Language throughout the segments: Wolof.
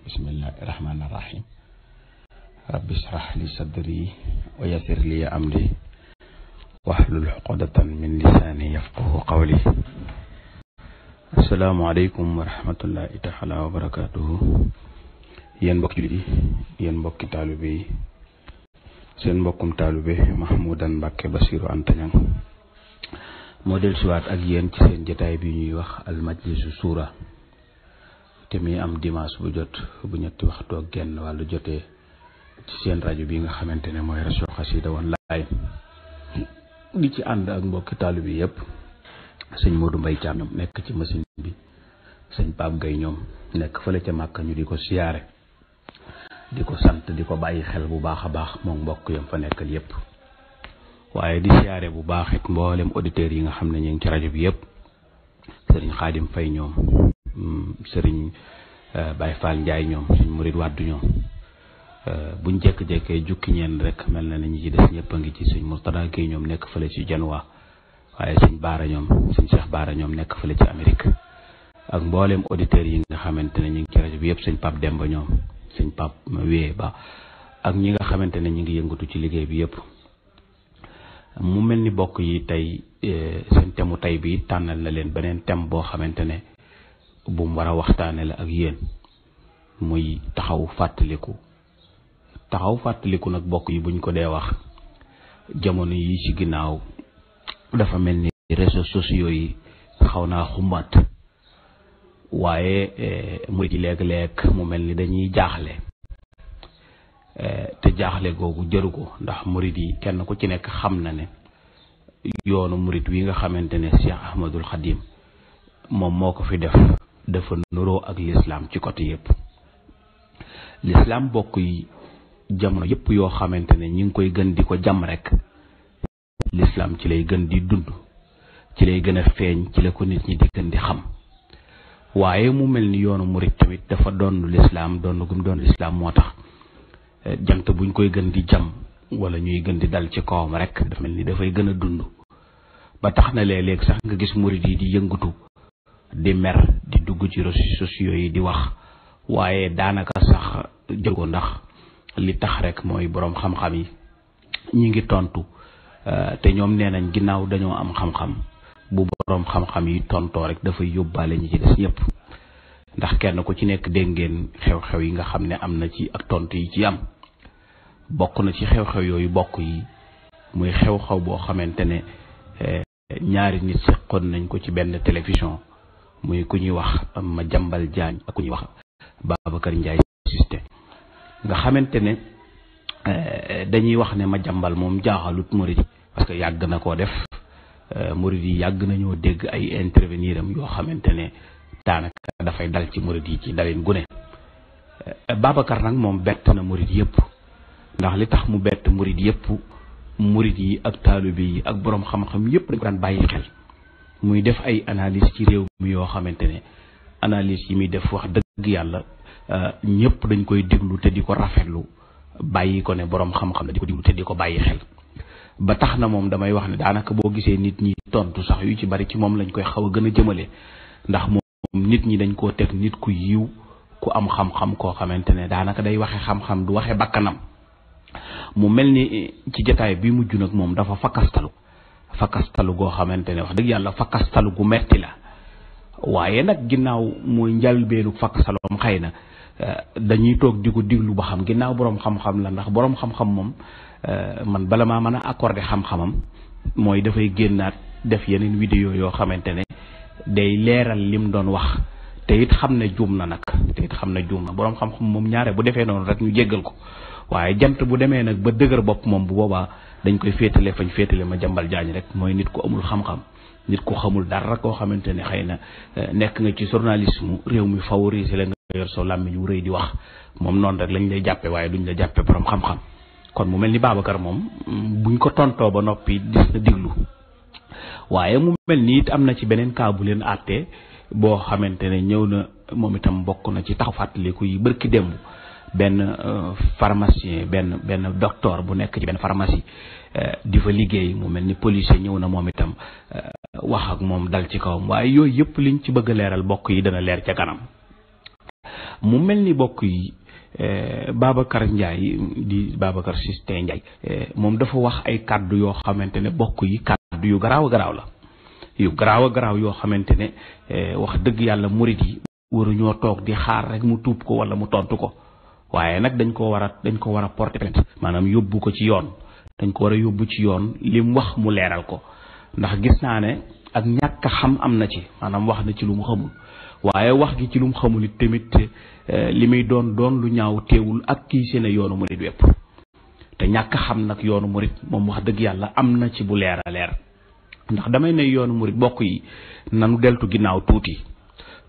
Bismillahirrahmanirrahim. Rabbi shrah li sadri wa yassir li amri wahlul uqdatan min lisani yafqahu qawli. Assalamu alaykum wa rahmatullahi ta'ala wa barakatuh. Yéen mbokk jullit yi, yéen mbokki taalibe yi, seen mbokkum taalibe Mahmoudan Mbacké Bassirou Anta Niang moo dellusiwaat ak yéen ci seen jotaay bi ñuy wax al majlisu suura te mi am dimanche bu jot bu ñetti waxtu ak genn wàllu jotee ci seen rajo bi nga xamante ne mooy rajo Xassida Online di ci ànd ak mbokki taalibe bi yëpp. sëñ Modou Mbaye Thiam ñoom nekk ci machine bi, sëñ Pape Gueye ñoom nekk fële ca Màkka ñu di ko siyaare di ko sant di ko bàyyi xel bu baax a baax moom mbokk yam fa nekkal yëpp. waaye di siyaare bu baax it mboolem auditeurs yi nga xam ne ñu ngi ci rajo bi yëpp. sëriñ Xaadim Fay ñoom, sëriñ Baye Fall Ndiaye ñoom, sëñ Murid Wàddu ñoom, buñ jekk-jekkee jukki ñeen rek mel na ñi ci des ñëpp a ngi ci. sëñ Mourtada Gueye ñoom nekk fële ci Janwa, waaye sëñ Baara ñoom, sëñ Cheikh Baara ñoom nekk fële ci Amérique, ak mboolem auditeurs yi nga xamante ne ñu ngi ci rajo bi yëpp. sëñ Pape Demba ñoom, sëñ Pape Wee Ba ak ñi nga xamante ne ñu ngi yëngatu ci liggéey bi yëpp. mu mel ni bokk yi tey seen thème tey bi tànnal na leen beneen thème boo xamante ne bu mu war a waxtaane la ak yéen, muy taxaw fàttaliku nag bokk yi buñ ko dee wax jamono yi ci ginnaaw dafa mel ni réseaux sociaux yi xaw naa xumbaat, waaye mu ci léeg-léeg mu mel ni dañuy jaaxle te jaaxle googu jëru ko, ndax murid yi kenn ku ci nekk xam na ne yoonu murid wi nga xamante ne Cheikh Ahmadul Khadim moom moo ko fi def dafa nuroo ak l'islam ci côté yëpp. L'islam bokk yi jamono yëpp yoo xamante ne ñi ngi koy gën di ko jam rek, l'islam ci lay gën di dund, ci lay gën a feeñ, ci la ko nit ñi di gën di xam. waaye mu mel ni yoonu murid tamit dafa doon l'islam, doon gum doon l'islam moo tax jant buñ koy gën di jam wala ñuy gën di dal ci kawam rek dafa mel ni dafay gën a dund, ba tax na léeg-léeg sax nga gis murid yi di yëngatu, di mer, di dugg ci réseaux sociaux yi di wax, waaye daanaka sax jël ko, ndax li tax rek mooy boroom xam-xam yi ñi ngi tontu te ñoom nee nañ ginnaaw dañoo am xam-xam, bu boroom xam-xam yi tontoo rek dafay yóbbaale ñi ci des ñëpp. ndax kenn ku ci nekk dégg ngeen xew-xew yi nga xam ne am na ci ak tontu yi ci am. bokk na ci xew-xew yooyu bokk yi muy xew-xew boo xamante ne ñaari nit seqoon nañ ko ci benn télévision, muy ku ñuy wax Madiambal Diagne ak ku ñuy wax Babacar Ndiaye Systé. nga xamante ne dañuy wax ne Madiambal moom jaaxalut murid yi parce que yàgg na koo def. murid yi yàgg nañoo dégg ay intervenir am yoo xamante ne daanaka dafay dal ci murid yi ci dalin gune. Babacar nag moom bett na murid yëpp, ndax li tax mu bett murid yëpp, murid yi ak taalibe yi ak boroom xam-xam yëpp dañ ko daan bàyyi xel muy def ay analyse ci réew mi yoo xamante ne analyse yi muy def wax dëgg yàlla ñëpp dañ koy déglu te di ko rafetlu, bàyyi ko ne boroom xam-xam la di ko déglu te di ko bàyyi xel. ba tax na moom damay wax ne daanaka boo gisee nit ñi tontu sax yu ci bari ci moom lañ koy xaw a gën a jëmale, ndax moom nit ñi dañ koo teg nit ku yiw, ku am xam-xam, koo xamante ne daanaka day waxe xam-xam du waxe bakkanam. mu mel ni ci jotaay bi mujj nag moom dafa fakkastalu goo xamante ne wax dëgg yàlla fakkastalu gu metti la. waaye nag ginnaaw mooy njalbeelu fakkastaloom, xëy na dañuy toog di ko diglu ba xam ginnaaw boroom xam-xam la, ndax boroom xam-xam moom man bala maa mën a accordé xam-xamam mooy dafay génnaat def yeneen vidéo yoo xamante ne day leeral lim doon wax, te it xam ne juum na nag, te it xam ne juum na. boroom xam-xam moom ñaare bu defee noonu rek ñu jéggal ko, waaye jant bu demee nag ba dëgër bopp moom bu boobaa dañ koy féetale fañ féetale Madiambal Diagne rek mooy nit ku amul xam-xam nit ku xamul dara koo xamante ne xëy na nekk nga ci journalisme réew mi favoriser la nga yor soo làmmiñ wu rëy di wax moom noonu rek lañ lay jàppe waaye duñ la jàppe borom xam-xam kon mu mel ni Babacar moom buñ ko tontoo ba noppi dis na diglu waaye mu mel ni it am na ci beneen cas bu leen àttee boo xamante ne ñëw na moom itam bokk na ci taxaw fàttaliku yi bërki démb benn pharmacien benn docteur bu nekk ci benn pharmacie di fa liggéey mu mel ni policier ñëw na moom itam wax ak moom dal ci kawam waaye yooyu yëpp liñ ci bëgg a leeral bokk yi dana leer ca kanam mu mel ni bokk yi Babacar Ndiaye di Babacar Systé Ndiaye moom dafa wax ay kàddu yoo xamante ne bokk yi kàddu yu garaaw a garaaw la yu garaaw a garaaw yoo xamante ne wax dëgg yàlla murit yi waruñoo toog di xaar rek mu tuub ko wala mu tontu ko waaye nag dañ ko war a porter plainte maanaam yóbbu ko ci yoon dañ ko war a yóbbu ci yoon li mu wax mu leeral ko ndax gis naa ne ak ñàkk xam am na ci maanaam wax na ci lu mu xamul waaye wax gi ci lu mu xamul it tamit li muy doon lu ñaaw teewul ak kii seen yoonu murit wépp te ñàkk xam nag yoonu murit moom wax dëgg yàlla am na ci bu leer a leer ndax damay ne yoonu murit bokk yi nanu deltu ginnaaw tuuti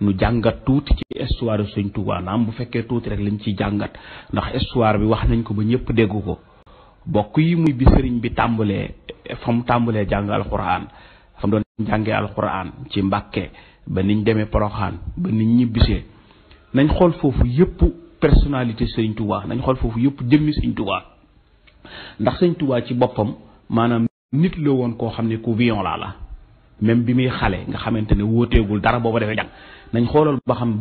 nu jàngat tuuti ci histoire Sëñ Tuubaa naam bu fekkee tuuti rek lañ ciy jàngat ndax histoire bi wax nañ ko ba ñëpp dégg ko bokk yi muy bi sëriñ bi tàmbalee fa mu tàmbalee jàng alxuraan fa mu doon jàngee alxuraan ci Mbàkke ba niñ demee Poroxaan ba niñ ñibbisee nañ xool foofu yëpp personnalité Sëñ Tuubaa nañ xool foofu yëpp jëmmi Sëñ Tuubaa ndax Sëñ Tuubaa ci boppam maanaam nit la woon koo xam ne ku violent la même bi muy xale nga xamante ne wóoteegul dara booba defee jàng nañ xoolal ba xam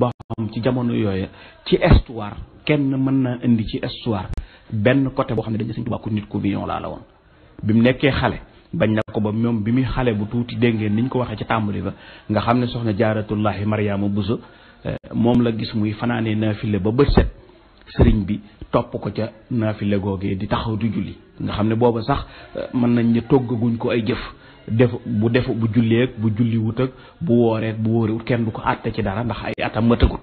ci jamono yooyu ci histoire kenn mën na indi ci histoire benn côté boo xam ne dañ ne Sëñ Tuubaa ku nit ku violent la woon bi mu nekkee xale bañ na ko ba moom bi muy xale bu tuuti dégg ngeen niñ ko waxee ci tàmbali ba nga xam ne soxna Jaaratullaahi Mariama Buso moom la gis muy fanaanee naafile ba bët set sëriñ bi topp ko ca naafile googee di taxaw di julli nga xam ne booba sax mën nañ ne toggaguñ ko ay jëf bu julleeg bu julli wut ak bu wooreeg bu wóorewut kenn du ko àtte ci dara ndax ay atam matagul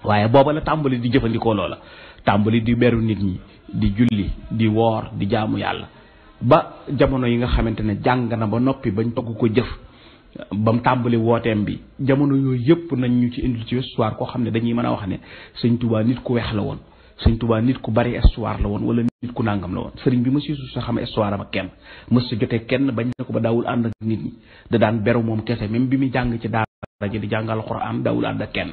waaye booba la tàmbali di jëfandikoo loola tàmbali di beru nit ñi di julli di woor di jaamu yàlla ba jamono yi nga xamante ne jàng na ba noppi bañ togg ko jëf ba mu tàmbali wooteem bi jamono yooyu yëpp nañ ñu ci indil ci histoire koo xam ne dañuy mën a wax ne Sëñ Tuubaa nit ku weex la woon Sëñ Tuubaa nit ku bari histoire la woon wala nit ku nàngam la woon sëriñ bi mësu sa xam histoire am ak kenn mës sa jotee kenn bañ na ko ba daawul ànd ak nit ñi da daan beru moom kese même bi muy jàng ci daara ji di jàngal Alxuraan daawul ànd ak kenn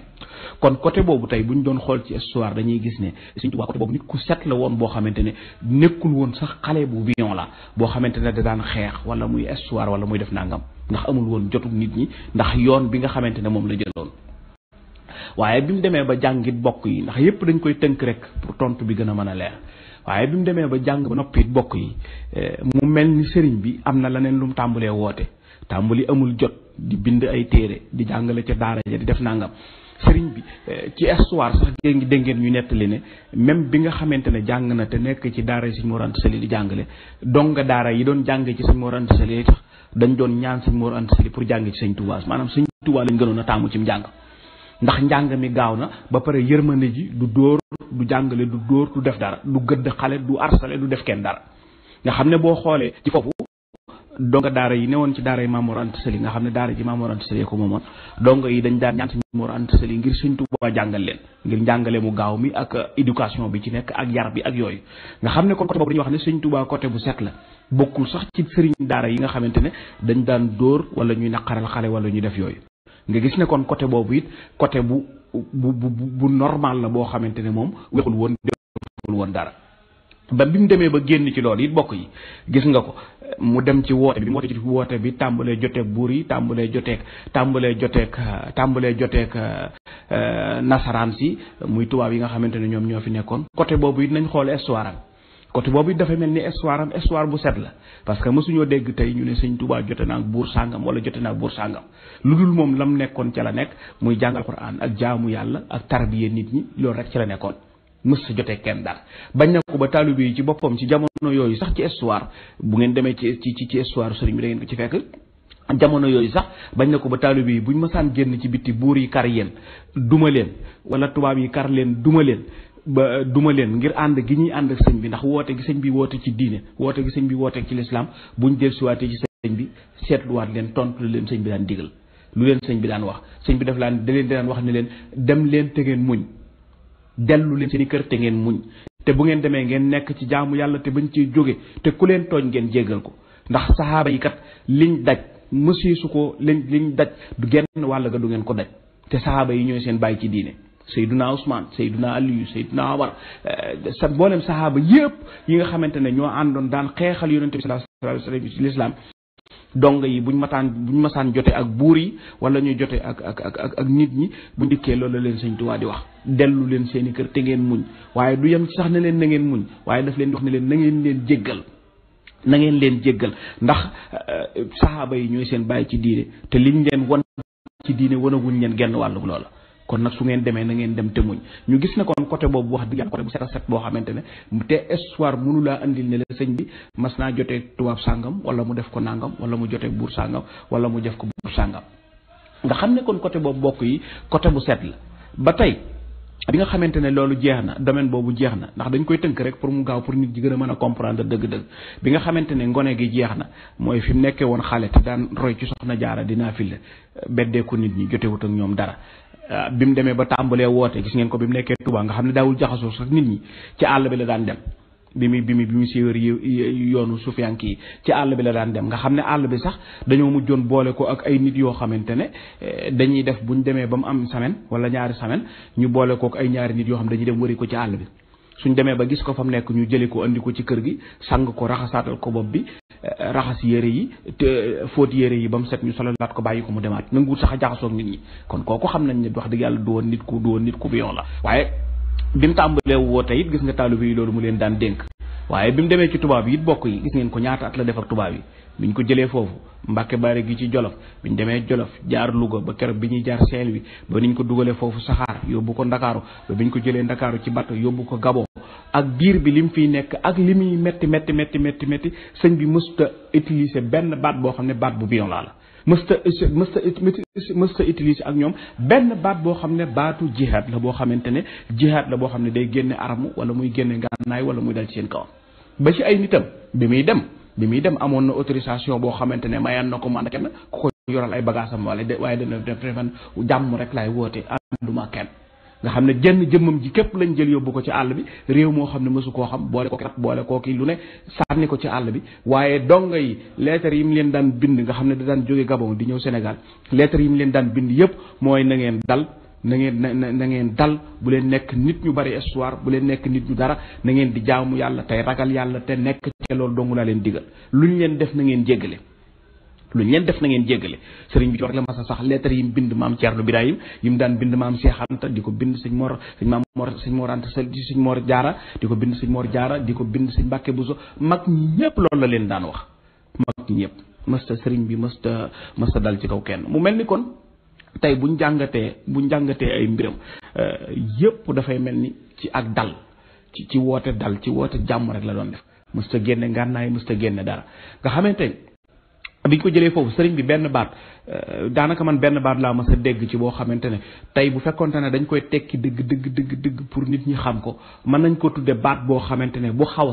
kon côté boobu tey bu ñu doon xool ci histoire dañuy gis ne Sëñ Tuubaa côté boobu nit ku set la woon boo xamante ne nekkul woon sax xale bu violent la boo xamante ne da daan xeex wala muy histoire wala muy def nangam ndax amul woon jotu nit ñi ndax yoon bi nga xamante ne moom la jëloon waaye bi mu demee ba jàngit bokk yi ndax yépp dañ koy tënk rek pour tontu bi gën a mën a leer waaye bi mu demee ba jàng ba noppi bokk yi mu mel ni sëriñ bi am na leneen lu mu tàmbalee woote tàmbali amul jot di bind ay téere di jàngale ca daara ja di def nangam sëriñ bi ci histoire sax dégg ngeen ñu nettali ne même bi nga xamante ne jàng na te nekk ci daara yi Sëñ Mor Anta Sali di jàngale donga daara yi doon jàng ci Sëñ Mor Anta Sali tax dañ doon ñaan Sëñ Mor Anta Sali pour jàng ci Sëñ Tuubaa maanaam Sëñ Tuubaa lañ gënoon a taamu ci njàng ndax njàng mi gaaw na ba pare yërmande ji du dóor du jàngale du dóor du def dara du gëdd xale du arsale du def kenn dara nga xam ne boo xoolee ci foofu donga daara yi newoon ci daara yi Maam Mor Anta Sali nga xam ne daara ji Maam Mor Anta Sali ko moomoon donga yi dañ daan ñaan Sëñ Mor Anta Sali ngir Sëñ Tuubaa jàngal leen ngir njàngale mu gaaw mi ak éducation bi ci nekk ak yar bi ak yooyu nga xam ne kon côté boobu dañuy wax ne Sëñ Tuubaa côté bu set la bokkul sax ci sëriñ daara yi nga xamante ne dañ daan dóor wala ñuy naqaral xale wala ñuy def yooyu nga gis ne kon côté boobu it côté bu normal la boo xamante ne moom wexul woon dara ba bi mu demee ba génn ci loolu it bokk yi gis nga ko mu dem ci woote bi tàmbalee joteeg buur yi tàmbalee joteeg nasaraan si muy tubaab yi nga xamante ne ñoom ñoo fi nekkoon côté boobu it nañ xool histoire am côté boobu it dafa mel ni histoire bu set la parce que mësuñoo dégg tey ñu ne Sëñ Tuubaa jote naag buur sàngam wala jote naag buur sàngam lu dul moom lam nekkoon ca la nekk muy jàng Alxuraan ak jaamu yàlla ak tarbiye nit ñi loolu rek ci la nekkoon mës sa jotee kenn dara bañ na ko ba taalibe yi ci boppam ci jamono yooyu sax ci histoire bu ngeen demee ci histoire sëriñ bi da ngeen ko ci fekk jamono yooyu sax bañ na ko ba taalibe yi buñ mësaan génn ci bitti buur yi kar yéen duma leen wala tubaab yi kar leen duma leen ba duma leen ngir ànd gi ñuy ànd ak sëñ bi ndax woote gi sëñ bi woote ci diine woote gi sëñ bi woote ci lislaam buñ dellusiwaatee ci sëñ bi seetluwaat leen tontu leen sëñ bi daan digal lu leen sëñ bi daan wax sëñ bi da leen di daan wax ne leen dem leen te ngeen muñ dellu leen seeni kër te ngeen muñ te bu ngeen demee ngeen nekk ci jaamu yàlla te bañ ci jóge te ku leen tooñ ngeen jéggal ko ndax saxaaba yi kat liñ daj mësiisu ko liñ daj du genn wàll ga du ngeen ko daj te saxaaba yi ñooy seen bàyyi ci diine Seydina Ousmane Seydina Aliyu Seydina Omar sa mboolem saxaaba yëpp yi nga xamante ne ñoo àndoon daan xeexal yonente bi sallallahu alayhi wa sallam ci lislaam donga yi buñ masaan jote ak buur yi wala ñuy jote ak nit ñi bu dikkee loolu la leen sëñ Tuubaa di wax dellu leen seeni kër te ngeen muñ waaye du yem ci sax ne leen na ngeen muñ waaye daf leen di wax ne leen na ngeen leen jéggal na ngeen leen jéggal ndax saxaaba yi ñooy seen bàyyi ci diine te liñ leen wan ci diine wanaguñ leen genn wàllu loola kon nag su ngeen demee na ngeen dem te muñ ñu gis ne kon côté boobu wax dëgg yàlla côté bu set a set boo xamante ne te histoire mënu laa andil ne la sëñ bi mas naa jotee tubaab sàngam wala mu def ko nàngam wala mu jotee buur sàngam wala mu def ko buur sàngam nga xam ne kon côté boobu bokk yi côté bu set la ba tey bi nga xamante ne loolu jeex na domaine boobu jeex na ndax dañ koy tënk rek pour mu gaaw pour nit ñi gën a mën a comprendre dëgg-dëgg bi nga xamante ne ngone gi jeex na mooy fi mu nekkee woon xale te daan roy ci soxna jaara dinaa file beddeeku nit ñi jotewut ak ñoom dara bi mu demee ba tàmbalee woote gis ngeen ko bi mu nekkee Touba nga xam ne daawul jaxasoo sax nit ñi ci àll bi la daan dem bi mu siiwër yoonu sufiyank yi ci àll bi la daan dem nga xam ne àll bi sax dañoo mujjoon boole ko ak ay nit yoo xamante ne dañuy def buñ demee ba mu am semaine wala ñaari semaine ñu boole ko ak ay ñaari nit yoo xam dañuy dem wëri ko ci àll bi suñ demee ba gis ko fa mu nekk ñu jëli ko andi ko ci kër gi sang ko raxasaatal ko bopp bi raxas yére yi te fóot yére yi ba mu set ñu sololaat ko bàyyi ko mu demaat nanguwul sax a jaxasoo ak nit ñi kon kooku xam nañ ne wax dëgg yàlla du woon nit ku biyon la waaye bi mu tàmbalee woote it gis nga taalibe yi loolu mu leen daan dénk waaye bi mu demee ci tubaab yi it bokk yi gis ngeen ko ñaata at la def ak tubaab yi biñ ko jëlee foofu Mbàkke Bari gi ci Jolof biñ demee Jolof jaar Louga ba keroog bi ñuy jaar Saint-Louis ba niñ ko dugalee foofu saxaar yóbbu ko Ndakaaru ba biñ ko jëlee Ndakaaru ci bato yóbbu ko Gabon ak biir bi lim fiy nekk ak li muy métti sëñ bi mësta utiliser benn baat boo xam ne baat bu biyon la mësta utiliser ak ñoom benn baat boo xam ne baatu jihaad la boo xamante ne jihaad la boo xam ne day génne aramu wala muy génne ngànnaay wala muy dal ci seen kawam ba ci ay nitam bi muy dem amoon na autorisation boo xamante ne mayaan na ko man kenn ku ko yoral ay bagaasam waaye dana def man jàmm rek laay woote ànduma kenn nga xam ne jenn jëmmam ji képp lañ jël yóbbu ko ci àll bi réew moo xam ne mësu koo xam boole kooki lu ne sànni ko ci àll bi waaye donga yi lettre yi mu leen daan bind nga xam ne da daan jóge Gabon di ñëw Sénégal lettre yi mu leen daan bind yëpp mooy na ngeen dal na ngeen dal bu leen nekk nit ñu bari histoire bu leen nekk nit ñu dara na ngeen di jaamu yàlla tey ragal yàlla te nekk ci loolu dongu laa leen digal luñ leen def na ngeen jéggale sëriñ bi ci rek la masa sax lettre yi mu bind maam Thierno Birahim yi mu daan bind maam Cheikh Anta di ko bind sëñ Mor Anta sëñ Mor Jaara di ko bind sëñ Mor Jaara di ko bind sëñ Mbàkke Buso mag ñi ñëpp loolu la leen daan wax mag ñi ñëpp mësta sëriñ bi mësta dal ci kaw kenn mu mel ni kon tey buñ jàngatee ay mbiram yëpp dafay mel ni ci ak dal ci woote dal ci woote jàmm rek la doon def mësta génne ngànnaay mësta génne dara nga xamante biñ ko jëlee foofu sëriñ bi benn baat daanaka man benn baat laa mas a dégg ci boo xamante ne tey bu fekkonte ne dañ koy tekki dëgg pour nit ñi xam ko mën nañ ko tudde baat boo xamante ne bu xaw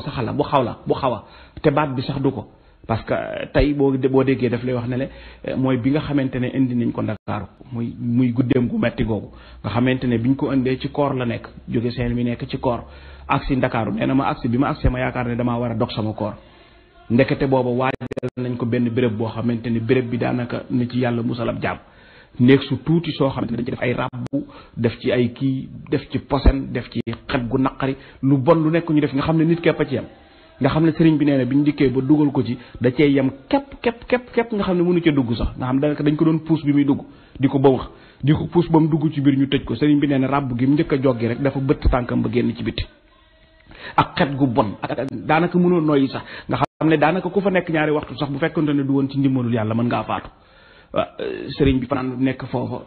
a te baat bi sax du ko parce que tey boo déggee daf lay wax ne le mooy bi nga xamante ne indi nañ ko Ndakaaru muy guddeem gu metti googu nga xamante ne biñ ko indee ci koor la nekk jóge seen mi nekk ci koor agsi Ndakaaru nee na ma agsi bi ma agsee ma yaakaar ne damaa war a dog sama koor ndekete booba waajal nañ ko benn béréb boo xamante ne béréb bi daanaka na ci yàlla musal ab jàmm néeg su tuuti soo xamante ne dañ ci def ay rabbu def ci ay kii def ci posen def ci xet gu naqari lu bon lu nekk ñu def nga xam ne nit képp a ci yem nga xam ne sëriñ bi nee na bi ñu dikkee ba dugal ko ci da cee yem képp nga xam ne mënu ca dugg sax nga xam daanaka dañ ko doon puus bi muy dugg di ko ba wax di ko puus ba mu dugg ci biir ñu tëj ko sëriñ bi nee na rabb gi mu njëkk a joggi rek dafa bëtt tànkam ba génn ci biti ak xet gu bon ak daanaka mënoo noyyi sax nga xam ne daanaka ku fa nekk ñaari waxtu sax bu fekkonte ne du woon ci ndimbalul yàlla mën ngaa faatu sëriñ bi fanaan nekk foofa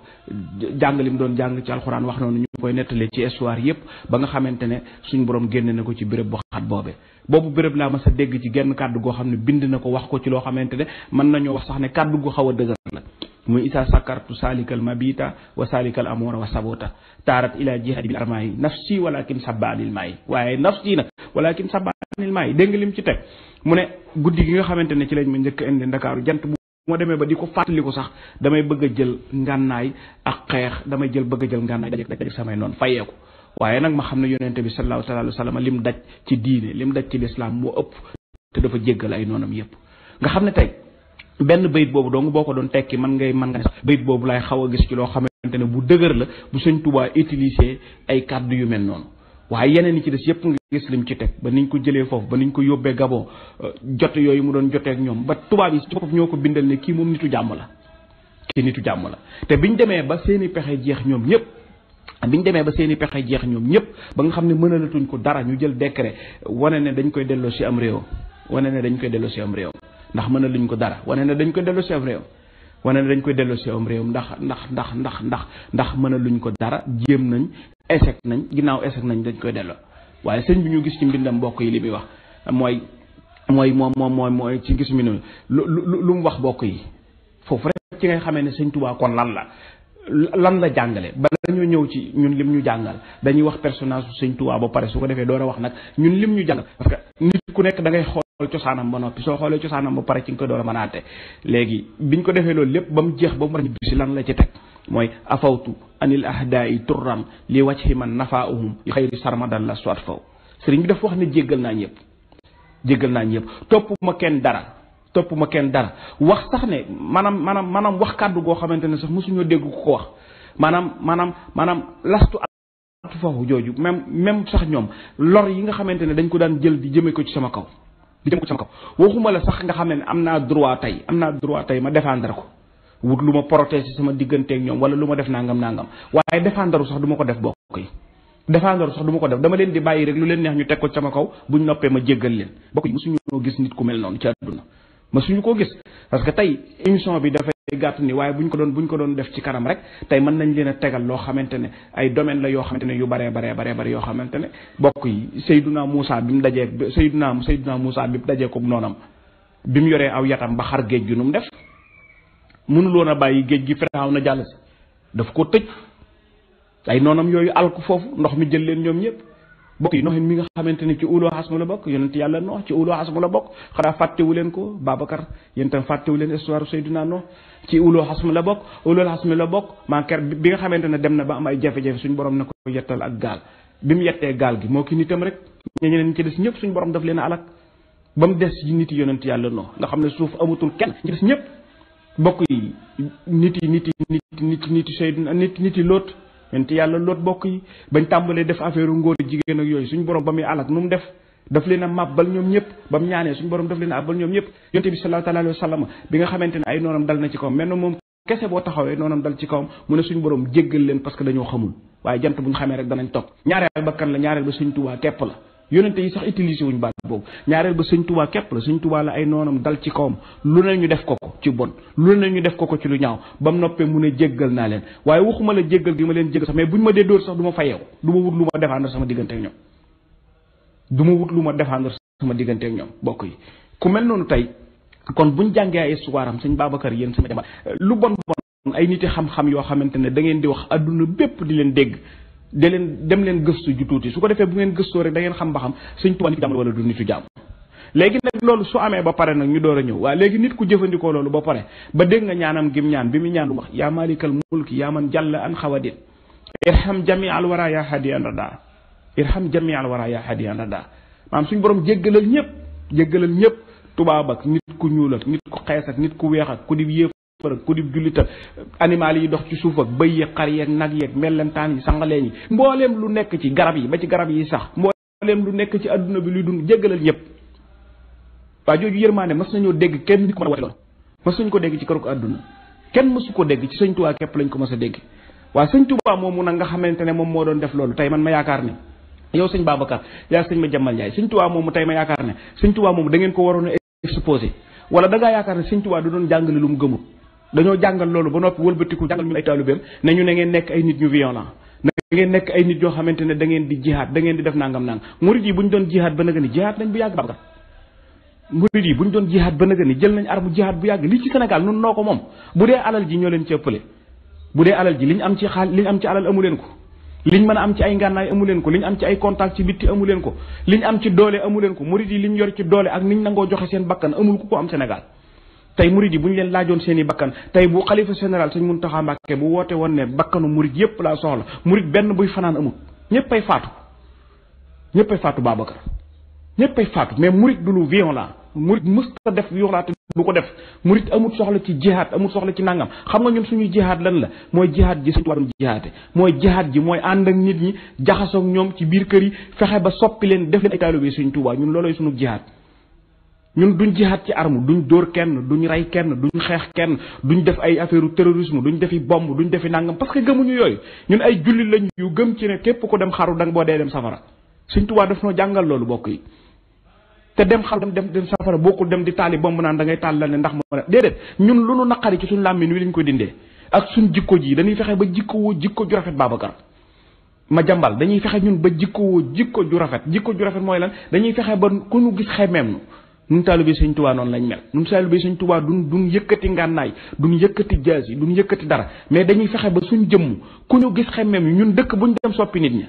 jàng li mu doon jàng ci alxuraan wax noonu ñu koy nettalee ci histoire yëpp ba nga xamante ne suñ borom génne na ko ci béréb bu xat boobee boobu béréb laa mas a dégg ci genn kàddu goo xam ne bind na ko wax ko ci loo xamante ne mën nañoo wax sax ne kàddu gu xaw a dëgër la muy isa sakartu salikal mabita wa salikal amora wa sabota taarat ila jihadi bil armayi nafsi walakin sabbanil maayi waaye nafsi nag walakin sabbanil maayi dégg nga lim ci teg mu ne guddi gi nga xamante ne ci lañ ma njëkk indi Ndakaaru jant bu moo demee ba di ko fàttaliku sax damay bëgg a jël ngànnaay ak xeex damay bëgg a jël ngànnaay daj samay noonu fayeeku waaye nag ma xam ne yonente bi sallallahu alayhi wa sallam lim daj ci diine lim daj ci lislaam moo ëpp te dafa jéggal ay noonam yépp nga xam ne tey benn bayit boobu dong boo ko doon tekki mën nga sax bayit boobu laay xaw a gis ci loo xamante ne bu dëgër la bu Sëñ Tuubaa utiliser ay kàddu yu mel noonu waaye yeneen yi ci des yëpp nga gis lim ci teg ba niñ ko jëlee foofu ba niñ ko yóbbee Gabon jot yooyu mu doon jotee ak ñoom ba tubaab yi ci bopp ñoo ko bindal ne kii moom nitu jàmm la te biñ demee ba seeni pexe jeex ñoom ñëpp ba nga xam ne mënalatuñ ko dara ñu jël décret wane ne dañ koy delloo si am réew ndax mënaluñ ko dara wane ne dañ koy delloo si am réew ndax mënaluñ ko dara jéem nañ échec nañ ginnaaw échec nañ dañ koy delloo waaye sëñ bi ñu gis ci mbindam mbokk yi li muy wax mooy ci gis mi ne lu mu wax mbokk yi foofu rek ci ngay xamee ne Sëñ Tuubaa kon lan la jàngale bala ñoo ñëw ci ñun lim ñu jàngal dañuy wax personnage su Sëñ Tuubaa ba pare su ko defee door a wax nag ñun lim ñu jàngal parce que nit ku nekk da ngay xool cosaanam ba noppi soo xoolee cosaanam ba pare ci nga ko door a mën a àtte léegi biñ ko defee loolu lépp ba mu jeex ba mu war a ñibbi si lan la ci teg mooy afawtu anil ahdaai turram li wajhi man nafaahum li xayri sarmadan la soit faw sëriñ bi dafa wax ne jéggal naa ñëpp topp ma kenn dara wax sax ne maanaam wax kàddu goo xamante ne sax mosuñoo dégg ku ko wax maanaam lastu atu foofu jooju même sax ñoom lor yi nga xamante ne dañ ko daan jël di jëme ko ci sama kaw waxuma la sax nga xam ne am naa droit tey ma défendre ko wut lu ma protéger sama digganteeg ñoom wala lu ma def nangam waaye défendre sax du ma ko def bokk yi dama leen di bàyyi rek lu leen neex ñu teg ko sama kaw buñ noppee ma jéggal leen bokk yi mosuñoo gis nit ku mel noonu ci àdduna mosuñu ko gis parce que tey émission bi dafay gàtt ni waaye buñ ko doon def ci kanam rek tey mën nañ leen a tegal loo xamante ne ay domaine la yoo xamante ne yu baree yoo xamante ne bokk yi Seydina Moussa bi mu dajee Seydina Moussa bi mu dajee ko noonam bi mu yoree aw yatam ba xar géej gi nu mu def mënuloon a bàyyi géej gi Firawna na jàll si daf ko tëj ay noonam yooyu alku foofu ndox mi jël leen ñoom ñëpp bokk yi Noox mi nga xamante ne ci ulul azmi la bokk yonent yàlla Noox ci ulul azmi la bokk xanaa fàttewu leen ko Babacar yéen tam fàttewu leen histoire Seydina Noox ci ulul azmi la bokk ker bi nga xamante ne dem na ba am ay jafe-jafe suñu borom ne ko yettal ak gaal bi mu yettee gaal gi moo ki nitam rek ñeneen ñi ci des ñëpp suñu borom daf leen a alak ba mu des ci nit yi yonent yàlla Noox nga xam ne suuf amatul kenn ci des ñëpp bokk yi nit yi Lóot yonent yàlla Lóot bokk yi bañ tàmbalee def affaire ngóor jigéen ak yooyu suñu borom ba muy alak nu mu def daf leen a màbbal ñoom ñëpp ba mu ñaanee suñu borom daf leen a àbbal ñoom ñëpp yonent bi sallallahu alayhi wa sallam bi nga xamante ne ay noonam dal na ci kawam mel na moom kese boo taxawee noonam dal ci kawam mu ne suñu borom jéggal leen parce que dañoo xamul waaye jant bu ñu xamee rek danañ topp ñaareel ba kan la ñaareel ba Sëñ Tuubaa képp la yonente yi sax utilisé wuñ baat boobu ñaareel ba Sëñ Tuubaa képp la Sëñ Tuubaa la ay noonam dal ci kawam lu ne ñu def ko ci bon lu ne ñu def ko ci lu ñaaw ba mu noppee mu ne jéggal naa leen waaye waxuma la jéggal gi ma leen jéggal sax mais buñ ma dee dóor sax du ma fayeeku du ma wut lu ma défendre sama diggante ak ñoom bokk yi ku mel noonu tey kon buñ jàngee ay histoire am sëñ Babacar yéen sama jàmbaar lu bon ay nit yi xam-xam yoo xamante ne da ngeen di wax adduna bépp di leen dégg dem leen gëstu ju tuuti su ko defee bu ngeen gëstoo rek da ngeen xam ba xam Sëñ Tuubaa nitu jàmm wala du nitu jàmm léegi nag loolu su amee ba pare nag ñu door a ñëw waaye léegi nit ku jëfandikoo loolu ba pare ba dégg nga ñaanam gim ñaan bi mu ñaan wax yaa malikal mulki yaa man jàll an xawadin irham jami al wara yaa hadiyan rada maanaam suñu borom jéggalal ñëpp tubaab ak nit ku ñuul ak nit ku xees ak nit ku weex ak ku di yéefar ak ku di jullit ak animal yi dox ci suuf ak bëy yeeg xar yeeg nag yeeg mellentaan yi sangaleen yi mbooleem lu nekk ci garab yi ba ci garab yi sax mbooleem lu nekk ci adduna bi luy dund jéggalal ñëpp waa jooju yërmaande mas nañoo dégg kenn nit ko mën a woote loolu mas nañu ko dégg ci këruk adduna kenn mësu ko dégg ci Sëñ Tuubaa képp lañ ko mas a dégg waaye Sëñ Tuubaa moomu nag nga xamante ne moom moo doon def loolu tey man ma yaakaar ne yow sëñ Babacar yaa sëñ ma jàmmal Njaay Sëñ Tuubaa moomu tey ma yaakaar ne Sëñ Tuubaa moomu da ngeen ko waroon a exposé wala da ngaa yaakaar ne Sëñ Tuubaa du doon jàngale lu mu gëmul dañoo jàngal loolu ba noppi wëlbatiku jàngal ñu ay taalibeem ne ñu ne ngeen nekk ay nit ñu violent na ngeen nekk ay nit yoo xamante ne da ngeen di jihaad da ngeen di def nangam murid yi bu ñu doon jihaad ba nag ni jihaad nañ bu yàgg Babacar murid yi buñ doon jihaad ba nëga ni jël nañ armu jihaad bu yàgg lii ci Sénégal nun noo ko moom bu dee alal ji ñoo leen ci ëppale bu dee alal ji liñ am ci liñ am ci alal amu leen ko liñ mën a am ci ay ngànnaay amu leen ko liñ am ci ay contact ci bitti amu leen ko liñ am ci doole amu leen ko murid yi liñ yor ci doole ak niñ nangoo joxe seen bakkan amul ku ko am Sénégal tey murid yi bu ñu leen laajoon seen i bakkan tey bu xalifa général Sëñ Muntaxa Mbàkke bu woote woon ne bakkanu murid yépp laa soxla murid benn buy fanaan amul ñëppay faatu Babacar ñëppay faatu mais murid du lu violent murid mësta def violent te du ko def murid amul soxla ci jihaad amul soxla ci nangam xam nga ñun suñu jihaad lan la mooy jihaad ji suñu waroon jihaate mooy jihaad ji mooy ànd ak nit ñi jaxasoog ñoom ci biir kër yi fexe ba soppi leen def leen ay taalibe Sëñ Tuubaa ñun looloy suñu jihaad ñun duñ jihaad ci arme duñ dóor kenn duñ rey kenn duñ xeex kenn duñ def ay affaire terrorisme duñ defi bomb duñ defi nangam parce que gëmuñu yooyu ñun ay jullit lañ yu gëm ci ne képp ko dem xaru danga boo dee dem safara Sëñ Tuubaa daf noo jàngal loolu bokk yi te dem xaru dem safara bokkul dem di taali bomb naan da ngay taal la ne ndax moo déedéet ñun lu nu naqari ci suñ làmmiñ wi lañ koy dindee ak suñ jikko ji dañuy fexe ba jikko ju rafet Babacar ma jàmbal dañuy fexe ñun ba jikko ju rafet mooy lan dañuy fexe ba ku ñu gis xemeem nun taalibe Sëñ Tuubaa noonu lañ mel nun taalibe Sëñ Tuubaa duñ yëkkati ngànnaay duñ yëkkati jaas yi duñ yëkkati dara mais dañuy fexe ba suñ jëmm ku ñu gis xemmeem yi ñun dëkk buñ dem soppi nit ñi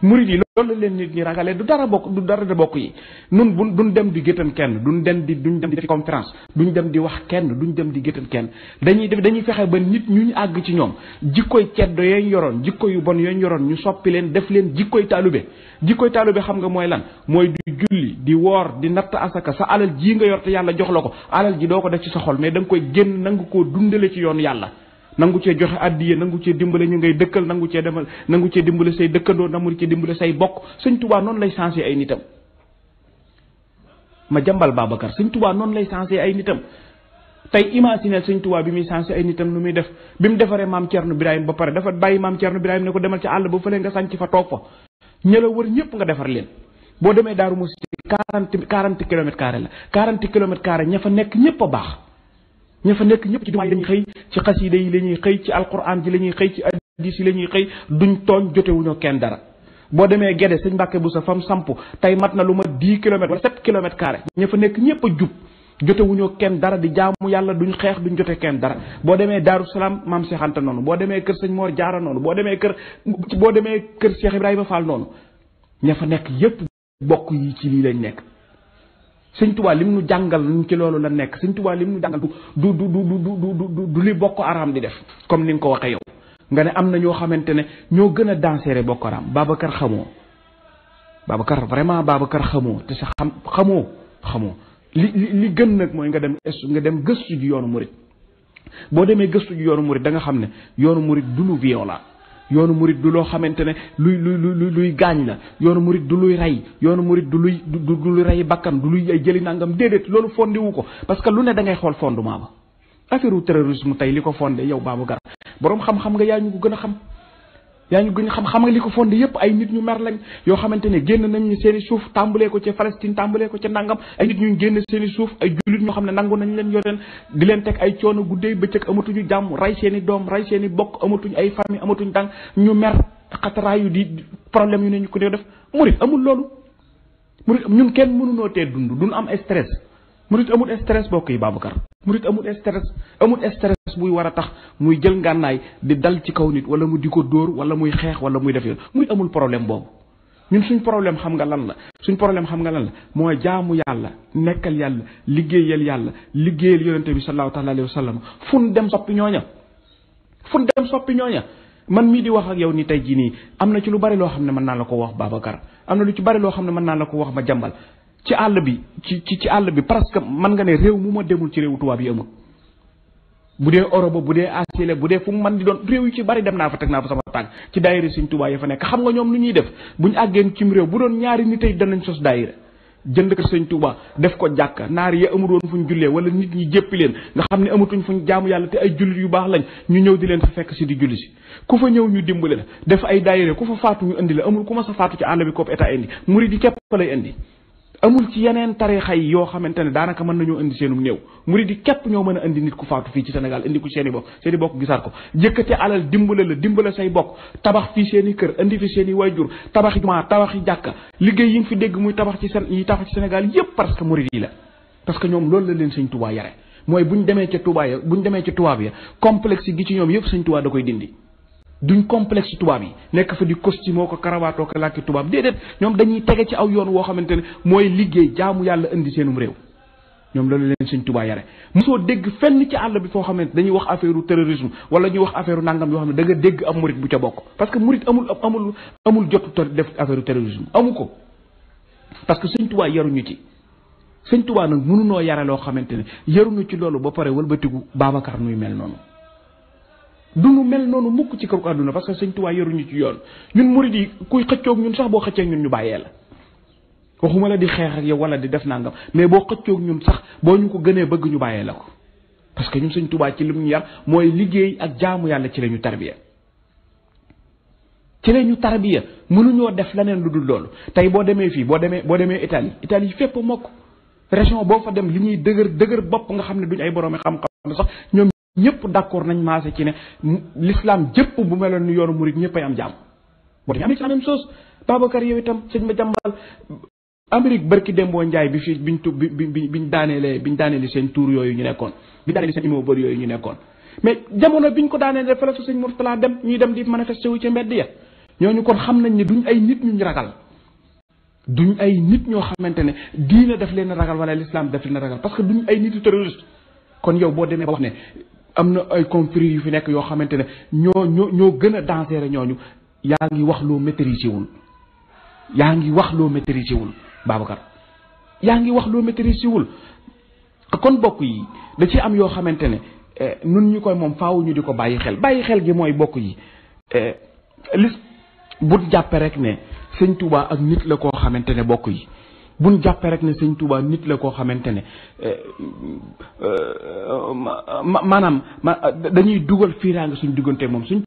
murid yi loolu leen nit ñi ragalee du dara de bokk yi nun duñ dem di géttan kenn duñ dem di def conférence duñ dem di wax kenn duñ dem di géttan kenn dañuy fexe ba nit ñu àgg ci ñoom jikkoy ceddo yooyu yoroon jikko yu bon yooyu yoroon ñu soppi leen def leen jikkoy taalube xam nga mooy lan mooy di julli di woor di natt asaka sa alal ji nga yor te yàlla jox la ko alal ji doo ko def ci sa xol mais da nga koy génn nangu koo dundale ci yoonu yàlla nangu cee joxe addiye nangu cee dimbale ñu ngay dëkkal nangu cee dimbale say dëkkandoo nangu cee dimbale say bokk Sëñ Tuubaa noonu lay sensé ay nitam ma jàmbal Babacar Sëñ Tuubaa noonu lay sensé ay nitam tey imaginer Sëñ Tuubaa bi muy sensé ay nitam lu muy def bi mu defaree maam Cerno Birahim ba pare dafa bàyyi maam Cerno Birahim ne ko demal ci àll ba fële nga sànc fa toog fa ña la wër ñëpp nga defar leen boo demee Daaru Musti 40 kilomètres carré la 40 kilomètres carré ña fa nekk ñëpp a baax ña fa nekk ñëpp ci jumaa yi lañuy xëy ci xasida yi la ñuy xëy ci alquran ji la ñuy xëy ci hadiis yi la ñuy xëy duñ tooñ jotewuñoo kenn dara boo demee Gédé Sëñ Mbàkke bu sa fam samp tey mat na lu ma 10 kilomètres wala 7 kilomètres carré ña fa nekk ñëpp a jub jotewuñoo kenn dara di jaamu yàlla duñ xeex duñ jote kenn dara boo demee Daaru Salaam maam Cheikh Anta noonu boo demee kër Sëñ Mor Jaara noonu boo demee kër Cheikh Ibrahima Fall noonu ña fa nekk yëpp bokk yi ci lii lañ nekk Sëñ Tuubaa lim nu jàngal ñu ci loolu la nekk Sëñ Tuubaa lim nu jàngal du li Boko Haram di def comme ni nga ko waxee yow nga ne am na ñoo xamante ne ñoo gën a dangereux Boko Haram Babacar xamoo te sa xamoo li gën nag mooy nga dem gëstu ji yoonu murit boo demee gëstu ji yoonu murit da nga xam ne yoonu murit du lu violent yoonu murit du loo xamante ne luy gaañ la yoonu murit du luy rey yoonu murit du luy rey bakkan du luy ay jëli nangam déedéet loolu fondé wu ko parce que lu ne da ngay xool fondement ba affaire u terrorisme tey li ko fondé yow Babacar boroom xam-xam nga yaa ñu ko gën a xam xam nga li ko fondé yépp ay nit ñu mer lañ yoo xamante ne génn nañ seen i suuf tàmbalee ko ca Palestine tàmbalee ko ca nangam ay nit ñu génn seen i suuf ay jullit ñoo xam ne nangu nañ leen yoreen di leen teg ay coono guddee bëccëg amatuñu jàmm rey seen i doom rey seen i bokk amatuñ ay famille amatuñ dang ñu mer xataraayu di problème yu ne ñu ko def murit amul loolu murit ñun kenn mënunoo tee dund duñ am stress murit amul stress bokk yi Babacar murit amul stress buy war a tax muy jël ngànnaay di dal ci kaw nit wala mu di ko dóor wala muy xeex wala muy def yoon murit amul problème boobu ñun suñ problème xam nga lan la mooy jaamu yàlla nekkal yàlla liggéeyal yonente bi sallallahu taala alayhi wa sallam fun dem soppi ñooña man mii di wax ak yow ni tey jii nii am na ci lu bari loo xam ne mën naa la ko wax Babacar am na lu ci bari loo xam ne mën naa la ko wax ma jàmbal ci àll bi ci àll bi presque man nga ne réew mu ma demul ci réewu tubaab yi amul bu dee Europe bu dee Asie bu dee fu mu man di doon réew yu ci bari dem naa fa teg naa fa sama tànk ci daayira Sëñ Tuubaa ya fa nekk xam nga ñoom lu ñuy def buñ àggeen cim réew bu doon ñaari nit ay danañ sos daayira jënd ko Sëñ Tuubaa def ko jàkka naar yi amul woon fuñ jullee wala nit ñi jéppi leen nga xam ne amatuñ fuñ jaamu yàlla te ay jullit yu baax lañ ñu ñëw di leen fa fekk si di julli si ku fa ñëw ñu dimbale la def ay daayira ku fa faatu ñu indi la amul ku ma sa faatu ci àll bi kopp état indi murid yi képp fa lay indi amul ci yeneen tarixa yi yoo xamante ne daanaka mën nañoo indi seenum néew murid yi képp ñoo mën a indi nit ku faatu fii ci Sénégal indi ko seen i bokk gisaat ko jëkkate alal dimbale say bokk tabax fii seen i kër indi fi seen i wayjur tabaxi jumaa tabaxi jàkka liggéey yi nga fi dégg muy tabax ci Sénégal yépp parce que murid yi la parce que ñoom loolu la leen sëñ Touba yare mooy buñ demee ca tubaab ya complexe gi ci ñoom yëpp sëñ Touba da koy dindi duñ complexe tubaab yi nekk fa di costume ko karawaatoo ko làkki tubaab déedéet ñoom dañuy tege ci aw yoon woo xamante ne mooy liggéey jaamu yàlla indi seenum réew ñoom loolu leen sëñ Touba yare mosoo dégg fenn ci àll bi foo xamante dañuy wax affaire terrorisme wala ñuy wax affaire nangam yoo xam ne da nga dégg am murit bu ca bokk parce que murit amul jotu def affaire terrorisme amu ko parce que sëñ Touba yaruñu ci sëñ Touba nag mënunoo yare loo xamante ne yaruñu ci loolu ba pare wëlbatiku Babacar nuy mel noonu du nu mel noonu mukk ci kaw àdduna parce que sëñ Touba yaruñu ci yoon ñun murid yi kuy xëccoog ñun sax boo xëcceeg ñun ñu bàyyee la waxuma la di xeex ak yow wala di def nangam mais boo xëccoog ñun sax boo ñu ko gënee bëgg ñu bàyyee la ko parce que ñun sëñ Touba ci li mu yar mooy liggéey ak jaamu yàlla ci la ñu tarbiya mënuñoo def leneen lu dul loolu tey boo demee fii boo demee Italie fépp mokk région boo fa dem li ñuy dëgër bopp nga xam ne duñ ay boroomi xam-xam sax ñoom ñëpp d'accord nañ maase ci ne l'islam jëpp bu meloon ni yoonu murid ñëpp ay am jàmm boo demee Amérique la même chose Babacar yow itam sëñ ma jàmbal Amérique barki Dembo Njaay bi fii biñ daaneeli seen tour yooyu ñu nekkoon bi daaneeli seen immeuble yooyu ñu nekkoon mais jamono biñ ko daaneele fa la su sëñ Mourtala dem ñuy dem di manifesté wu ci mbedd ya ñooñu kon xam nañ ne duñ ay nit ñu ragal duñ ay nit ñoo xamante ne diina daf leen ragal wala l'islam daf leen ragal parce que duñ ay nit yu terroriste kon yow boo demee ba wax ne am na ay confréries yu fi nekk yoo xamante ne ñoo gën a dangereux ñooñu yaa ngi wax loo maîtriser wul Babacar yaa ngi wax loo maîtriser wul kon bokk yi da ci am yoo xamante ne nun ñu koy moom faaw ñu di ko bàyyi xel gi mooy bokk yi buñ jàppe rek ne sëñ Touba ak nit la koo xamante ne bokk yi buñ jàppe rek ne sëñ Touba nit la koo xamante ne maanaam dañuy dugal fiiraange suñ diggante moom sëñ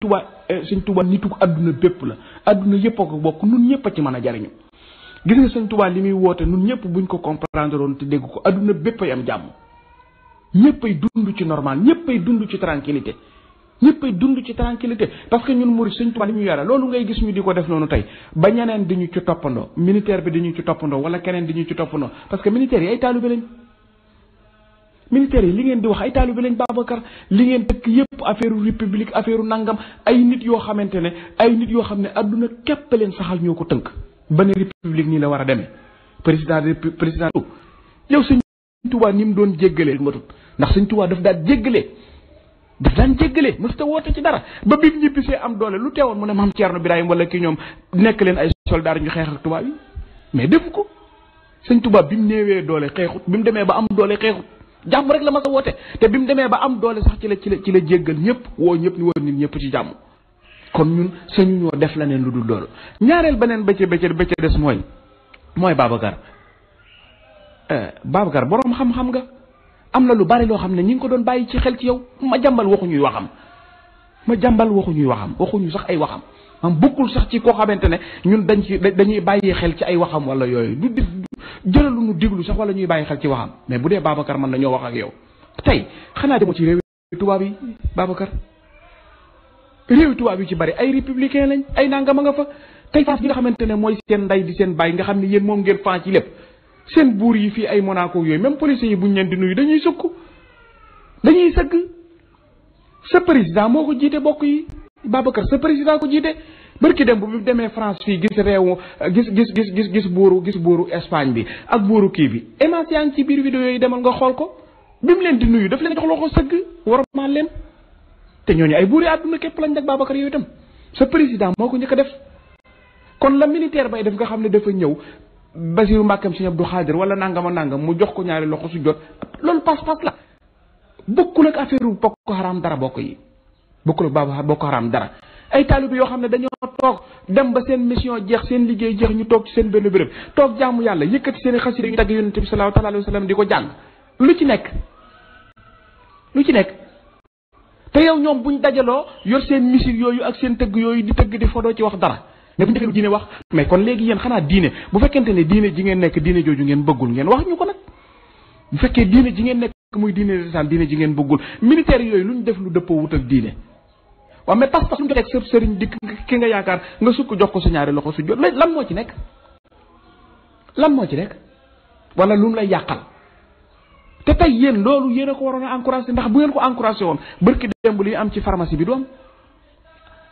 Touba nitu adduna bépp la adduna yëpp a ko bokk nun ñëpp a ci mën a jariñu gis nga sëñ Touba li muy woote nun ñëpp buñ ko comprendre woon te dégg ko adduna bépp ay am jàmm ñëpp ay dund ci normal ñëpp ay dund ci tranquillité parce que ñun murid sëñ Touba li ñu yara loolu ngay gis ñu di ko def noonu tey ba ñeneen di ñu ci toppandoo militaire bi di ñu ci toppandoo wala keneen di ñu ci toppandoo parce que militaires yi ay taalibe lañ militaires yi li ngeen di wax ay taalibe lañ Babacar li ngeen dëkk yëpp affaire république affaire nangam ay nit yoo xam ne adduna képp leen saxal ñoo ko tënk ba ne république nii la war a demee président yow sëñ Touba ni mu doon jéggalee matut ndax sëñ Touba daf daan jéggale mësta woote ci dara ba bi ñibbisee am doole lu teewoon mu ne maam Thierno Birahim wala ki ñoom nekk leen ay soldaar ñu xeex ak tubaab yi mais def ko sëñ Touba bi mu néewee doole xeexut bi mu demee ba am doole xeexut jàmm rek la ma sa woote te bi mu demee ba am doole sax ci la jéggal ñëpp woo ñëpp ñu war nit ñëpp ci jàmm kon ñun sañu ñoo def la neen lu dul loolu ñaareel beneen bëcc des mooy Babacar boroom xam-xam nga am na lu bari loo xam ne ñi ngi ko doon bàyyi ci xel ci yow ma jàmbal waxuñuy waxam waxuñu sax ay waxam am bokkul sax ci koo xamante ne ñun dañuy bàyyi xel ci ay waxam wala yooyu du jëlalu ñu diglu sax wala ñuy bàyyi xel ci waxam mais bu dee Babacar mën na ñoo wax ak yow tey xanaa demoo ci réew tubaab yi Babacar réew tubaab yi ci bari ay républicain lañ ay nangama nga fa tey France bi nga xamante ne mooy seen ndey di seen bàyyi nga xam ne yéen moom ngeen fan ci lépp seen buur yi fii ay Monaco yooyu même policiers yi buñ leen di nuyu dañuy sukk dañuy sëgg sa président moo ko jiite bokk yi Babacar sa président ko jiite barki dem bu bi demee France fii gis réew gis buuru Espagne bi ak buuru kii bi émence yaa ngi ci biir vidéo yooyu demal nga xool ko bi mu leen di nuyu daf leen jox loxo sëgg warmaan leen te ñooñu ay buuri àdduna képp lañ nag Babacar yooyu itam sa président moo ko njëkk a def kon la militaire bay def nga xam ne dafa ñëw Basiru Mbàkkam Sëñ Abdou Xaadir wala nangama nangam mu jox ko ñaari loxo su jot loolu pas-pas la bokkul ak affaire Boko Haram dara bokk yi bokkul ak Boko Haram dara ay taalibe yoo xam ne dañoo toog dem ba seen mission jeex seen liggéey jeex ñu toog ci seen benn béréb toog jaamu yàlla yëkkati seen i xasida ñu tagg yonent bi sallallahu alayhi wa sallam di ko jàng lu ci nekk te yow ñoom buñ dajaloo yor seen misir yooyu ak seen tëgg yooyu di tëgg di fodoo ci wax dara mais bu ñu defee lu diine wax mais kon léegi yéen xanaa diine bu fekkente ne diine ji ngeen nekk diine jooju ngeen bëggul ngeen wax ñu ko nag bu fekkee diine ji ngeen nekk muy diine lisaan diine ji ngeen bëggul militaire yooyu lu ñu def lu dëppoo wut ak diine waaw mais pas-pas lu ñu teg sëb sëriñ di ki nga yaakaar nga sukk jox ko sa ñaari loxo su jot lan moo ci nekk wala lu mu lay yàqal te tey yéen loolu yéen a ko waroon a encouragé ndax bu ngeen ko encouragé woon barki démb li am ci pharmacie bi du am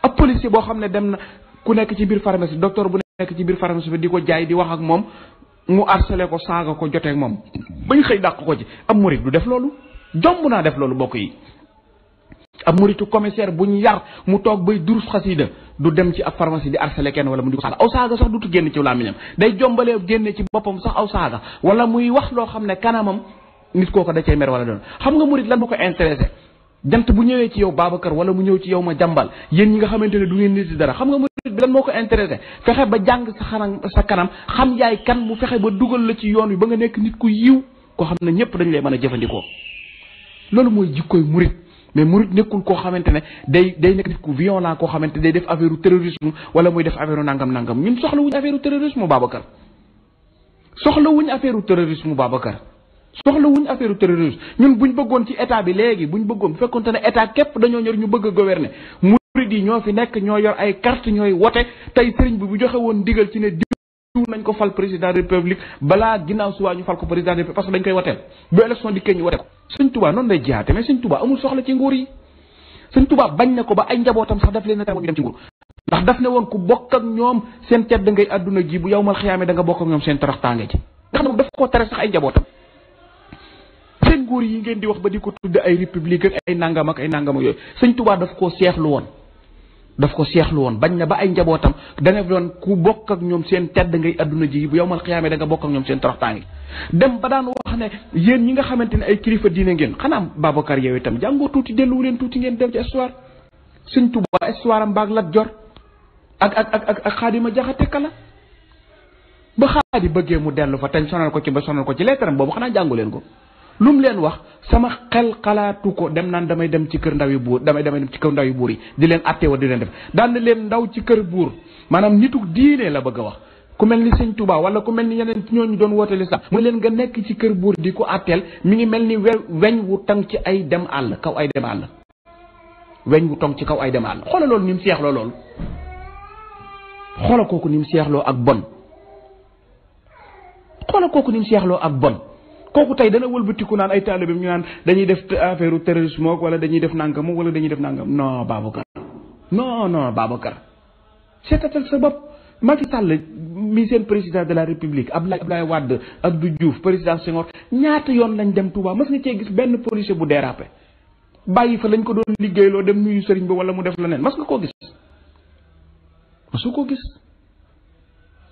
ab policier boo xam ne dem na ku nekk ci biir pharmacie docteur bu nekk ci biir pharmacie bi di ko jaay di wax ak moom mu harcelé ko saaga ko jotee ak moom bañ xëy dàq ko ci ab murit du def loolu jomb naa def loolu bokk yi ab muritu commissaire bu ñu yar mu toog bay durus xasida du dem ci ab pharmacie di harcelé kenn wala mu di ko saaga aw saaga sax dutu génn ci làmmiñam day jombalee génne ci boppam sax aw saaga wala muy wax loo xam ne kanamam nit kooko da cay mer wala doon xam nga murit lan moo ko intéressé jant bu ñëwee ci yow Babacar wala mu ñëw ci yow ma jàmbal yéen ñi nga xamante ne du ngeen nit dara xam nga murit bi lan moo ko intéressé fexe ba jàng sa kanam xam yaay kan mu fexe ba dugal la ci yoon wi ba nga nekk nit ku yiw koo xam ne ñëpp dañ lay mën a jëfandikoo loolu mooy jikkoy murit mais murit nekkul koo xamante ne day nekk nit ku violent koo xamante day def affaire terrorisme wala muy def affaire nangam ñun soxla wuñ affaire terrorisme Babacar soxla wuñ affaire terrorisme ñun buñ bëggoon ci état bi léegi buñ bëggoon bu fekkoonte ne état képp dañoo ñor ñu bëgg a gouverner murit yi ñoo fi nekk ñoo yor ay carte ñooy wote tey sëriñ bi bu joxe woon ndigal ci ne diw nañ ko fal président de la république balaa ginnaaw suwaa ñu fal ko président de la république parce que dañ koy woteel bu élection dikkee ñu wote ko sëñ Touba noonu lay jihaate mais sëñ Touba amul soxla ci nguur yi sëñ Touba bañ na ko ba ay njabootam sax daf leen a ñu dem ci nguur ndax daf ne woon ku bokk ak ñoom seen tedd ngay àdduna ji bu yawmal xiyaame da nga bokk ak ñoom seen toroxtaange ji nga xam ne daf koo tere sax ay njabootam seen nguur yi ngeen di wax ba di ko tudde ay république ak ay nangam ak yooyu sëñ Touba daf koo seexlu woon bañ na ba ay njabootam danga doon ku bokk ak ñoom seen tedd ngay àdduna ji bu yawmal xiyaame da nga bokk ak ñoom seen toroxtaange dem ba daan wax ne yéen ñi nga xamante ne ay kilifa diine ngeen xanaa Babacar yow itam jàngoo tuuti delluwu leen tuuti ngeen dem ci histoire sëñ Touba histoire am baag Lat Joor ak Xaadima Jaxate Kala ba Xaadi bëggee mu dellu fa tañ sonal ko ci leetaram boobu xanaa jàngu leen ko lu mu leen wax sama xel xalaatu ko dem naan damay dem ci kër ndaw yu buur damay dem ci kër ndaw yu buur yi di leen atte wa di leen def daan na leen ndaw ci kër buur maanaam nituk diine la bëgg a wax ku mel ni sëñ Touba wala ku mel ni yeneen ñooñu doon woote lislaam mu leen nga nekk ci kër buur di ko atteel mi ngi mel ni weñ wu tang ci ay dem àll kaw ay dem àll weñ wu tong ci kaw ay dem àll xoola loolu ni mu seexloo loolu xoola kooku ni mu seexloo ak bon kooku tey dana wëlbatiku naan ay taalibeem ñu naan dañuy def affaire terrorisme wala dañuy def nangam wala dañuy def nangam non Babacar seetatal sa bopp Macky Sall mi seen président de la république Abdoulaye Wade Abdou Diouf président Senghor ñaata yoon lañ dem Touba mas nga cee gis benn policier bu dérapé bàyyi fa lañ ko doon liggéeyloo dem nuyu sëriñ ba wala mu def leneen mas nga koo gis masu koo gis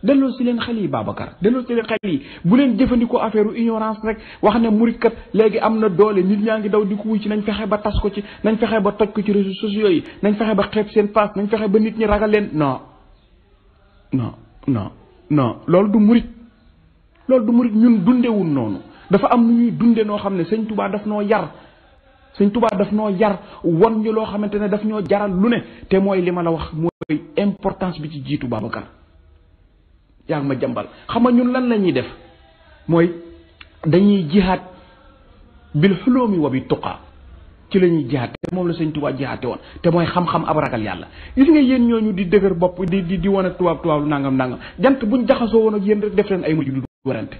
delloo si leen xel yi Babacar delloo si leen xel yi bu leen jëfandikoo affaire ignorance rek wax ne murit kat léegi am na doole nit ñaa ngi daw di ko wuy ci nañ fexe ba tas ko ci nañ fexe ba toj ko ci réseaux sociaux yi nañ fexe ba xeeb seen paas nañ fexe ba nit ñi ragal leen non loolu du murit ñun dundewul noonu dafa am nu ñuy dunde noo xam ne sëñ Touba daf noo yar won ñu loo xamante ne daf ñoo jaral lu ne te mooy li ma la wax mooy importance bi ci jiitu Babacar yaa ngi ma jàmbal xam nga ñun lan la ñuy def mooy dañuy jihaat bil xulóomi wa bi tuqaa ci la ñuy jihaat te moom la sëñ Tuubaa jihaate woon te mooy xam-xam ab ragal yàlla gis nga yéen ñooñu di dëgër bopp di wan ak tubaab lu nangam jant buñ jaxasoo woon ak yéen rek def leen ay murid yu warante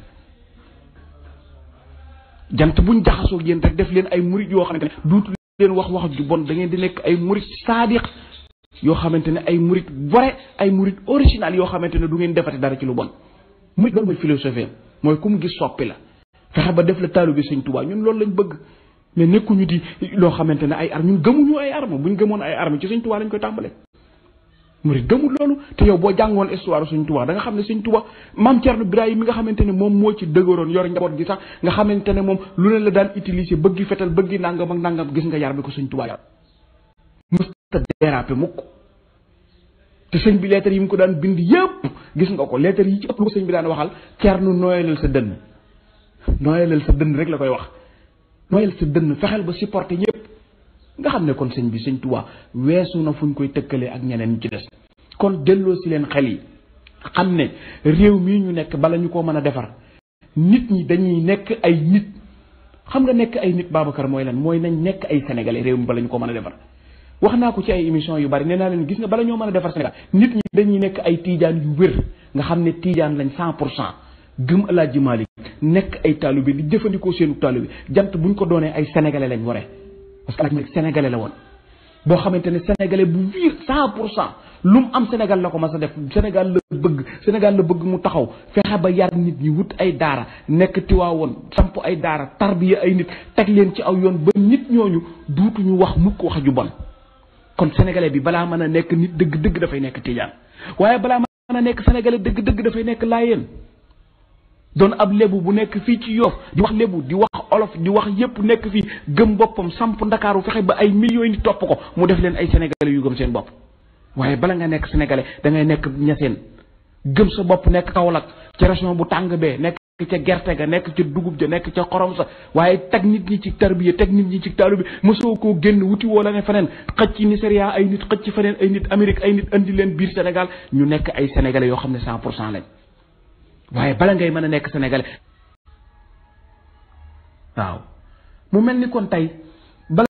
def leen ay murid yoo xamante ne duutu leen wax ju bon da ngeen di nekk ay murid saadiq yoo xamante ne ay murid vrai ay murid original yoo xamante ne du ngeen defati dara ci lu bon murid loolu mooy philosophie mooy ku mu gis soppi la fexe ba def la taalu bi sëñ Tuubaa ñun loolu lañ bëgg mais nekkuñu di loo xamante ne ay arme ñun gëmuñu ay arme buñ gëmoon ay arme ci sëñ Tuubaa lañ koy tàmbale murid gëmul loolu te yow boo jàngoon histoire sëñ Tuubaa da nga xam ne sëñ Tuubaa maam Cerno Birahim mi nga xamante ne moom moo ci dëgëroon yor njaboot gi sax nga xamante ne moom lu ne la daan utiliser bëggi fetal bëggi nangam ak nangam gis nga yar bi ko sëñ Tuubaa yar mësta dérapé mukk te sëñ bi lettre yi mu ko daan bind yëpp gis nga ko lettre yi ci ëpp lu ko sëñ bi daan waxal Cerno nooyalal sa dënn rek la koy wax nooyal sa dënn fexeel ba supporter ñëpp nga xam ne kon sëñ bi sëñ Tuubaa weesu na fuñ koy tëkkalee ak ñeneen ñu ci des kon delloo si leen xel yi xam ne réew mii ñu nekk bala ñu ko mën a defar nit ñi dañuy nekk ay nit. xam nga nekk ay nit Babacar mooy lan mooy nañ nekk ay sénégalais réew mi bala ñu ko mën a defar wax naa ko ci ay émission yu bari nee naa leen gis nga bala ñoo mën a defar Sénégal nit ñi dañuy nekk ay tiijaan yu wér nga xam ne tiijaan lañ 100% gëm Alaaji Maalik nekk ay taalibe di jëfandikoo seenu taalibe jant buñ ko doonee ay sénégalais lañ waree parce que Alaaji Maalik sénégalais la woon boo xamante ne sénégalais bu wér 100% lu mu am Sénégal la ko mas a def Sénégal la bëgg mu taxaw fexe ba yar nit ñi wut ay daara nekk Tiwaawoon samp ay daara tarbiya ay nit teg leen ci aw yoon ba nit ñooñu duutuñu wax mukk wax ju bon kon sénégalais bi balaa mën a nekk nit dëgg-dëgg dafay nekk tijaan waaye balaa mën a nekk sénégalais dëgg-dëgg dafay nekk laayeen doon ab lébu bu nekk fii ci Yoff di wax lébu di wax olof di wax yépp nekk fii gëm boppam samp Ndakaaru fexe ba ay millions yi nit topp ko mu def leen ay sénégalais yu gëm seen bopp waaye bala nga nekk sénégalais da ngay nekk ñaseen gëm sa bopp nekk Kaolack ca région bu tàng bee nekk ca gerte ga nekk ca dugub ja nekk ca xorom sa waaye teg nit ñi ci tarbiya teg nit ñi ci taalu bi mosoo koo génn wuti woo la ne feneen xëcc ci Nigeria ay nit xëcc ci feneen ay nit Amérique ay nit andi leen biir Sénégal ñu nekk ay sénégalais yoo xam ne 100% lañ waaye bala ngay mën a nekk sénégalais waaw mu mel ni kon tey